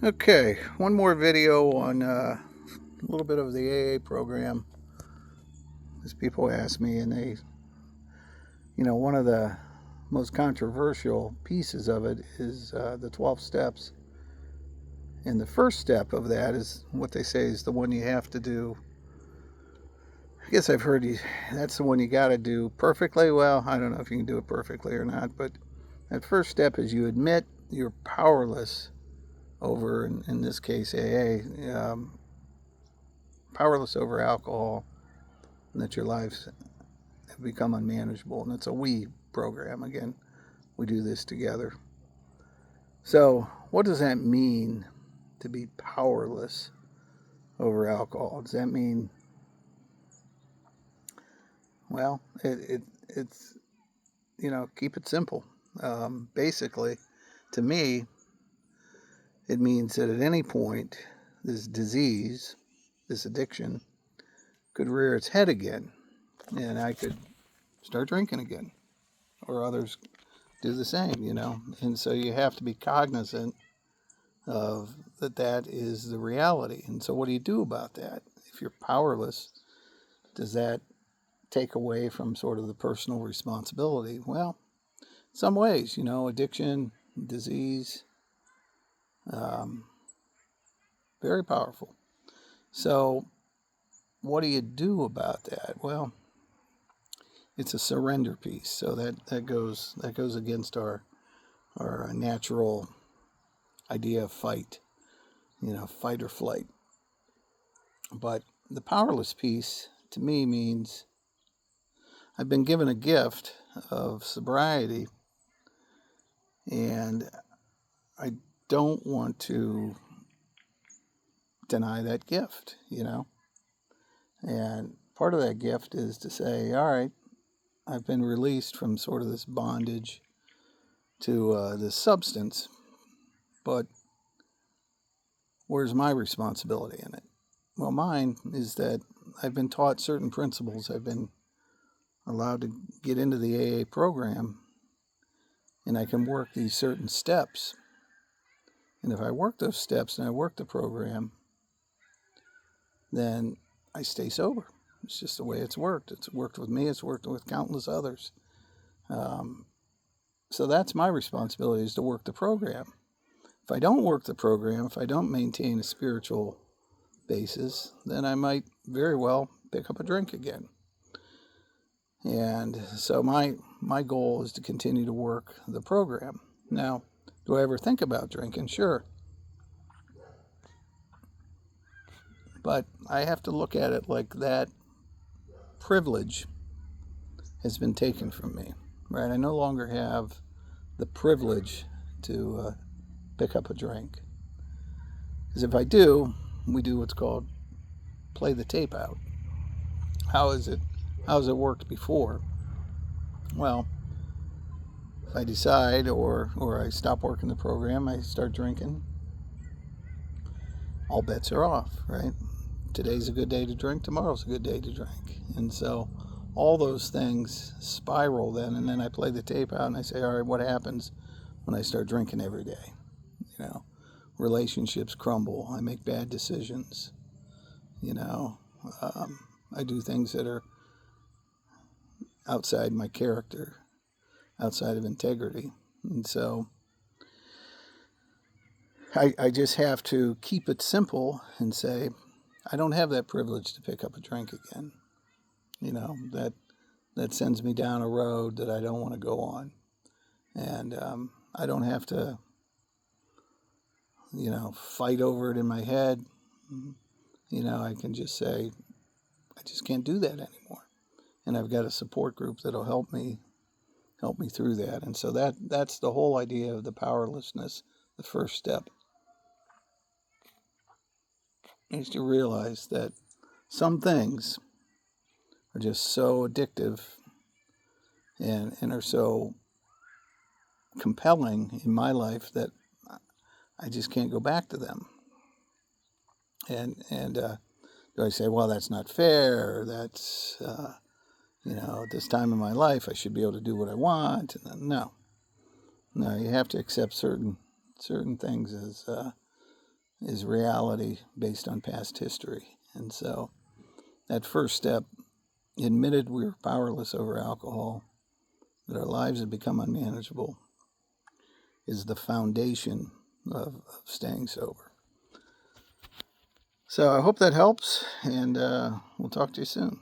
Okay, one more video on a little bit of the AA program. As people ask me, and one of the most controversial pieces of it is the 12 steps. And the first step of that is what they say is the one you have to do. I guess I've heard that's the one you got to do perfectly. Well, I don't know if you can do it perfectly or not, but that first step is you admit you're powerless over, in this case, AA, powerless over alcohol, and that your lives have become unmanageable. And it's a we program. Again, we do this together. So, what does that mean to be powerless over alcohol? Does that mean, well, it's, keep it simple. Basically, to me, it means that at any point, this disease, this addiction, could rear its head again, and I could start drinking again, or others do the same. And so you have to be cognizant of that is the reality. And so what do you do about that? If you're powerless, does that take away from sort of the personal responsibility? Well, some ways, addiction, disease, very powerful. So what do you do about that? Well, it's a surrender piece. So that goes against our natural idea of fight, fight or flight. But the powerless piece to me means I've been given a gift of sobriety, and I don't want to deny that gift, And part of that gift is to say, all right, I've been released from sort of this bondage to this substance, but where's my responsibility in it? Well, mine is that I've been taught certain principles. I've been allowed to get into the AA program, and I can work these certain steps. And if I work those steps and I work the program, then I stay sober. It's just the way it's worked. It's worked with me. It's worked with countless others. So that's my responsibility, is to work the program. If I don't work the program, if I don't maintain a spiritual basis, then I might very well pick up a drink again. And so my goal is to continue to work the program. Now, do I ever think about drinking? Sure. But I have to look at it like that privilege has been taken from me, right? I no longer have the privilege to pick up a drink. Because if I do, we do what's called play the tape out. How's it worked before? Well, if I decide or I stop working the program, I start drinking, all bets are off, right? Today's a good day to drink, tomorrow's a good day to drink. And so all those things spiral then, and then I play the tape out and I say, all right, what happens when I start drinking every day? Relationships crumble. I make bad decisions. I do things that are outside my character, outside of integrity. And so I just have to keep it simple and say, I don't have that privilege to pick up a drink again. That sends me down a road that I don't want to go on. And I don't have to, fight over it in my head. I can just say, I just can't do that anymore. And I've got a support group that'll help me through that. And so that's the whole idea of the powerlessness, the first step, is to realize that some things are just so addictive and are so compelling in my life that I just can't go back to them. And do I say, well, that's not fair, or that's, at this time in my life, I should be able to do what I want? No, you have to accept certain things as is reality based on past history. And so that first step, admitted we were powerless over alcohol, that our lives had become unmanageable, is the foundation of staying sober. So I hope that helps, and we'll talk to you soon.